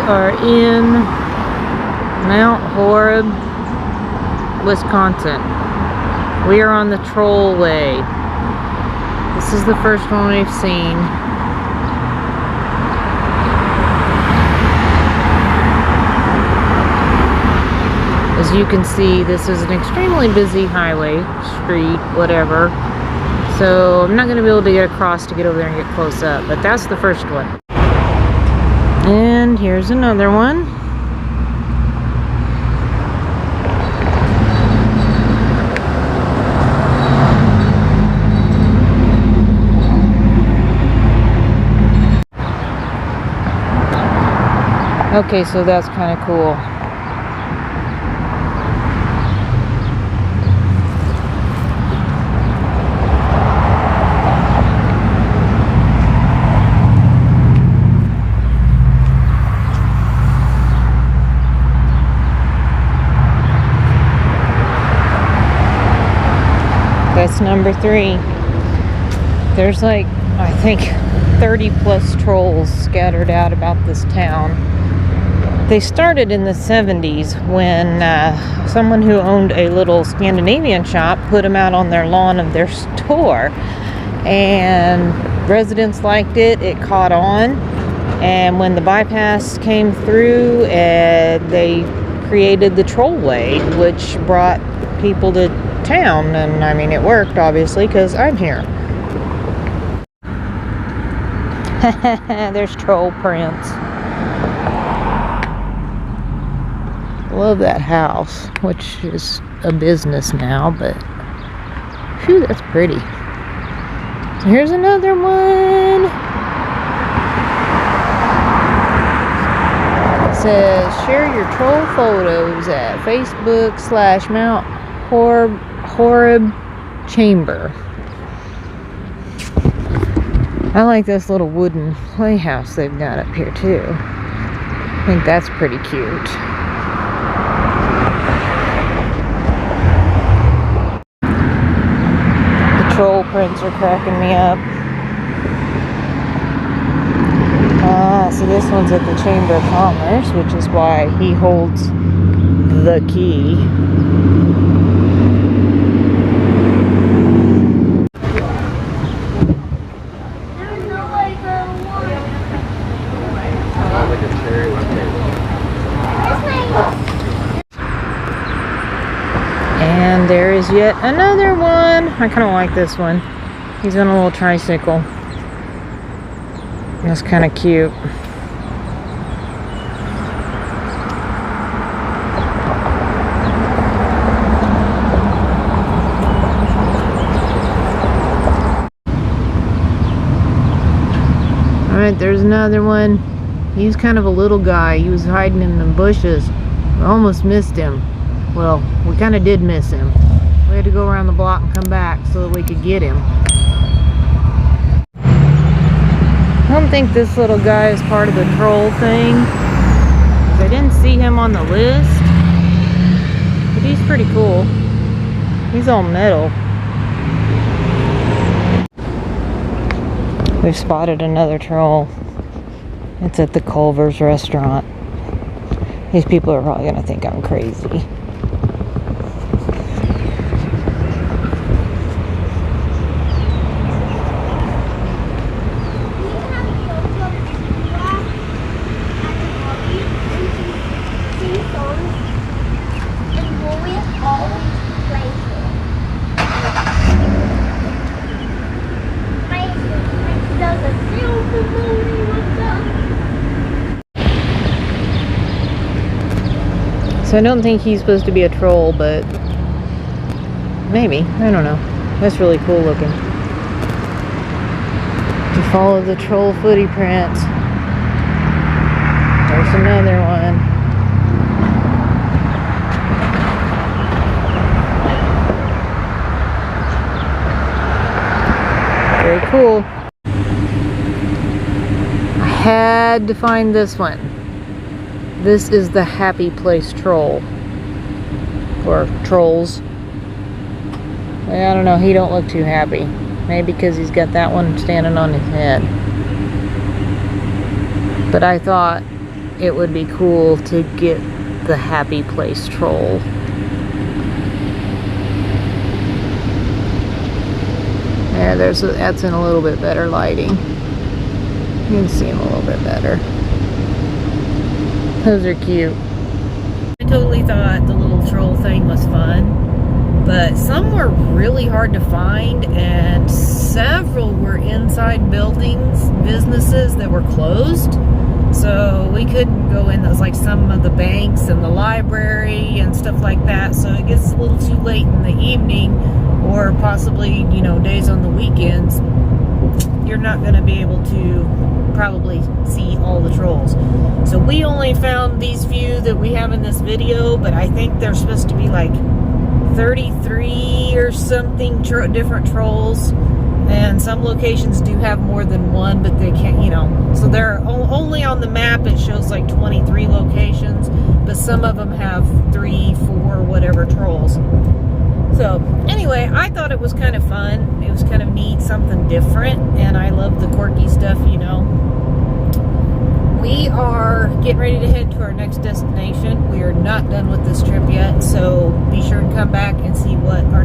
are in Mount Horeb, Wisconsin. We are on the Trollway. This is the first one we've seen. As you can see, this is an extremely busy highway, street, whatever. So I'm not going to be able to get across to get over there and get close up, but that's the first one. And here's another one. Okay, so that's kind of cool. That's number 3. There's like, I think, 30 plus trolls scattered out about this town. They started in the 70s when someone who owned a little Scandinavian shop put them out on their lawn of their store. And residents liked it. It caught on. And when the bypass came through, they created the Trollway, which brought people to town. And I mean, it worked, obviously, because I'm here. There's troll prints. Love that house, which is a business now, but phew, that's pretty. Here's another one. It says, share your troll photos at Facebook/Mount Horeb Chamber. I like this little wooden playhouse they've got up here too. I think that's pretty cute. The troll prints are cracking me up. So this one's at the Chamber of Commerce, which is why he holds the key. And there is yet another one. I kind of like this one. He's on a little tricycle. That's kind of cute. Alright, there's another one. He's kind of a little guy. He was hiding in the bushes. We almost missed him. Well, we kind of did miss him. We had to go around the block and come back so that we could get him. I don't think this little guy is part of the troll thing. I didn't see him on the list. But he's pretty cool. He's all metal. We've spotted another troll. It's at the Culver's restaurant. These people are probably going to think I'm crazy. So I don't think he's supposed to be a troll, but maybe. I don't know. That's really cool looking. To follow the troll footy prints. There's another one. Very cool. I had to find this one. This is the Happy Place Troll. Or trolls. I don't know, he don't look too happy. Maybe because he's got that one standing on his head. But I thought it would be cool to get the happy place troll. Yeah, that's in a little bit better lighting. You can see them a little bit better. Those are cute. I totally thought the little troll thing was fun, but some were really hard to find, and several were inside buildings, businesses that were closed. So we couldn't go in those, like some of the banks and the library and stuff like that. So it gets a little too late in the evening, or possibly, you know, days on the weekends. You're not going to be able to probably see all the trolls. So we only found these few that we have in this video, but I think there's supposed to be like 33 or something different trolls. And some locations do have more than one, but they can't, you know, so they're only on the map. It shows like 23 locations, but some of them have 3, 4, whatever trolls. So anyway, I thought it was kind of fun. It was kind of neat, something different, and I love the quirky stuff, you know. We are getting ready to head to our next destination. We are not done with this trip yet, so be sure to come back and see what our